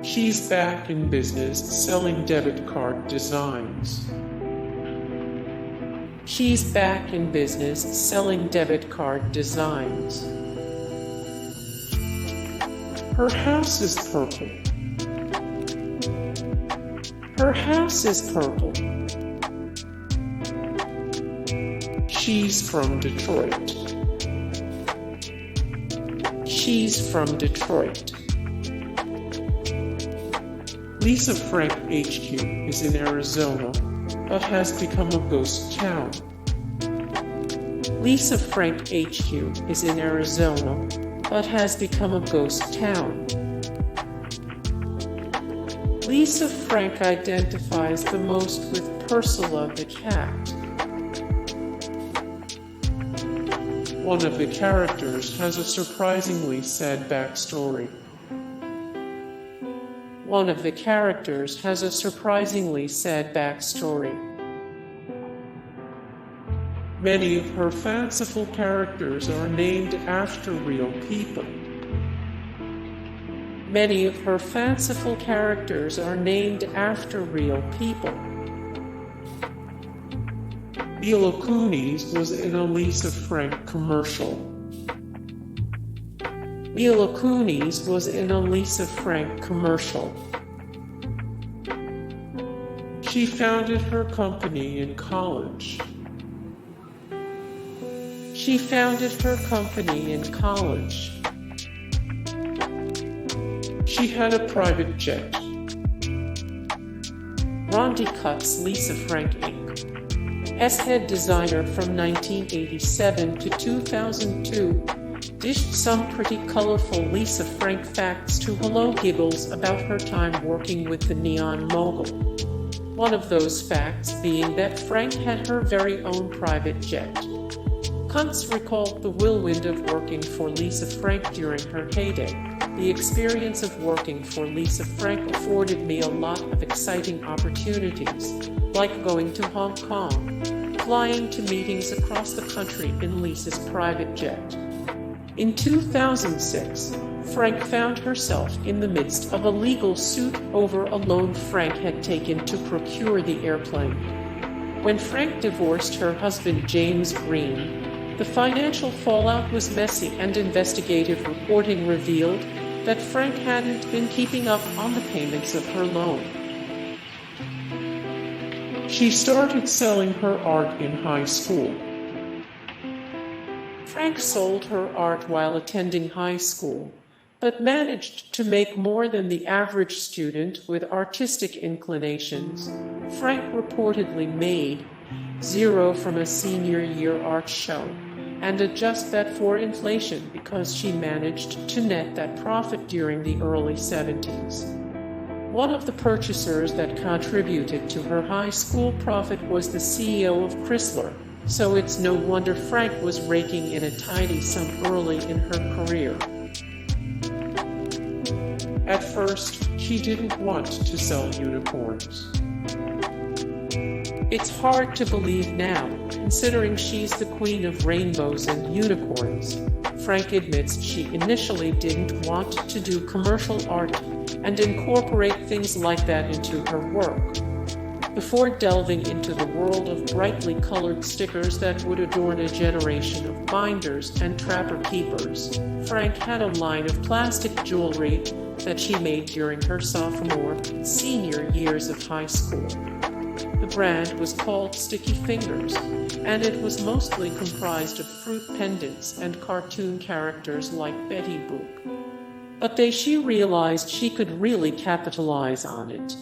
She's back in business selling debit card designs. She's back in business selling debit card designs. Her house is purple. Her house is purple. She's from Detroit. She's from Detroit. Lisa Frank HQ is in Arizona, but has become a ghost town. Lisa Frank HQ is in Arizona, but has become a ghost town. Lisa Frank identifies the most with Purrscilla the cat. One of the characters has a surprisingly sad backstory. One of the characters has a surprisingly sad backstory. Many of her fanciful characters are named after real people. Many of her fanciful characters are named after real people. Mila Kunis was in a Lisa Frank commercial. Mila Kunis was in a Lisa Frank commercial. She founded her company in college. She founded her company in college. She had a private jet. Rondi Cuts Lisa Frank Inc.'s head designer from 1987 to 2002 dished some pretty colorful Lisa Frank facts to Hello Giggles about her time working with the neon mogul. One of those facts being that Frank had her very own private jet. Kuntz recalled the whirlwind of working for Lisa Frank during her heyday. The experience of working for Lisa Frank afforded me a lot of exciting opportunities, like going to Hong Kong, flying to meetings across the country in Lisa's private jet. In 2006, Frank found herself in the midst of a legal suit over a loan Frank had taken to procure the airplane. When Frank divorced her husband James Green, the financial fallout was messy, and investigative reporting revealed that Frank hadn't been keeping up on the payments of her loan. She started selling her art in high school. Frank sold her art while attending high school, but managed to make more than the average student with artistic inclinations. Frank reportedly made $0 from a senior year art show, and adjust that for inflation because she managed to net that profit during the early 70s. One of the purchasers that contributed to her high school profit was the CEO of Chrysler, so it's no wonder Frank was raking in a tidy sum early in her career. At first, she didn't want to sell unicorns. It's hard to believe now, considering she's the queen of rainbows and unicorns. Frank admits she initially didn't want to do commercial art and incorporate things like that into her work. Before delving into the world of brightly colored stickers that would adorn a generation of binders and trapper keepers, Frank had a line of plastic jewelry that she made during her sophomore and senior years of high school. The brand was called Sticky Fingers, and it was mostly comprised of fruit pendants and cartoon characters like Betty Boop. But she realized she could really capitalize on it,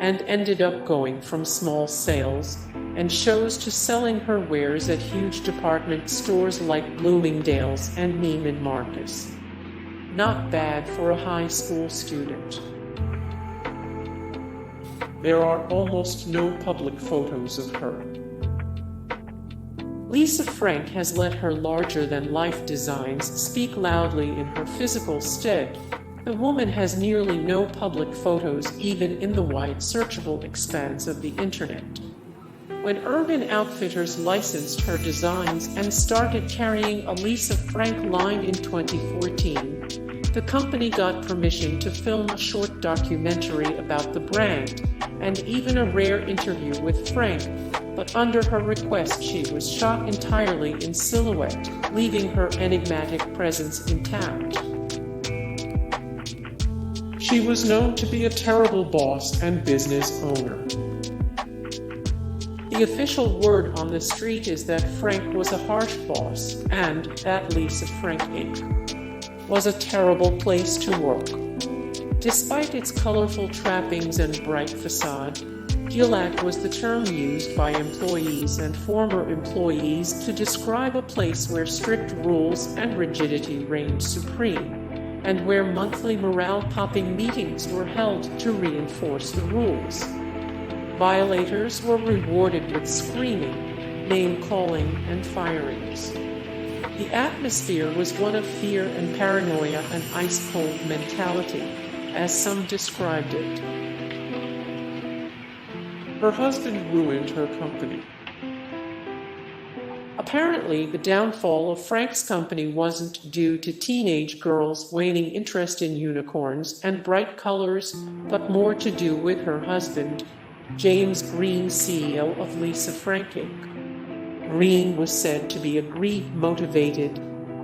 and ended up going from small sales and shows to selling her wares at huge department stores like Bloomingdale's and Neiman Marcus. Not bad for a high school student. There are almost no public photos of her. Lisa Frank has let her larger-than-life designs speak loudly in her physical stead. The woman has nearly no public photos even in the wide searchable expanse of the internet. When Urban Outfitters licensed her designs and started carrying a Lisa Frank line in 2014, The company got permission to film a short documentary about the brand, and even a rare interview with Frank, but under her request she was shot entirely in silhouette, leaving her enigmatic presence intact. She was known to be a terrible boss and business owner. The official word on the street is that Frank was a harsh boss, and that Lisa Frank Inc. was a terrible place to work. Despite its colorful trappings and bright facade, Gilak was the term used by employees and former employees to describe a place where strict rules and rigidity reigned supreme, and where monthly morale-popping meetings were held to reinforce the rules. Violators were rewarded with screaming, name-calling, and firings. The atmosphere was one of fear and paranoia, an ice-cold mentality, as some described it. Her husband ruined her company. Apparently, the downfall of Frank's company wasn't due to teenage girls' waning interest in unicorns and bright colors, but more to do with her husband, James Green, CEO of Lisa Frank Inc. Green was said to be a greed-motivated,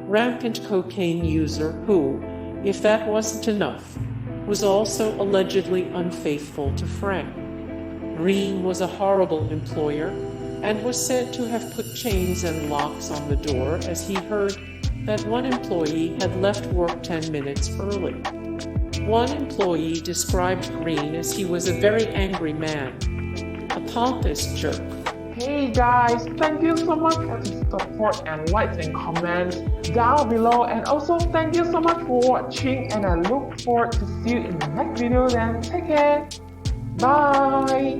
rampant cocaine user who, if that wasn't enough, was also allegedly unfaithful to Frank. Green was a horrible employer and was said to have put chains and locks on the door as he heard that one employee had left work 10 minutes early. One employee described Green as he was a very angry man, a pompous jerk. Hey guys, thank you so much for the support and likes and comments down below, and also thank you so much for watching, and I look forward to see you in the next video. Then take care, bye.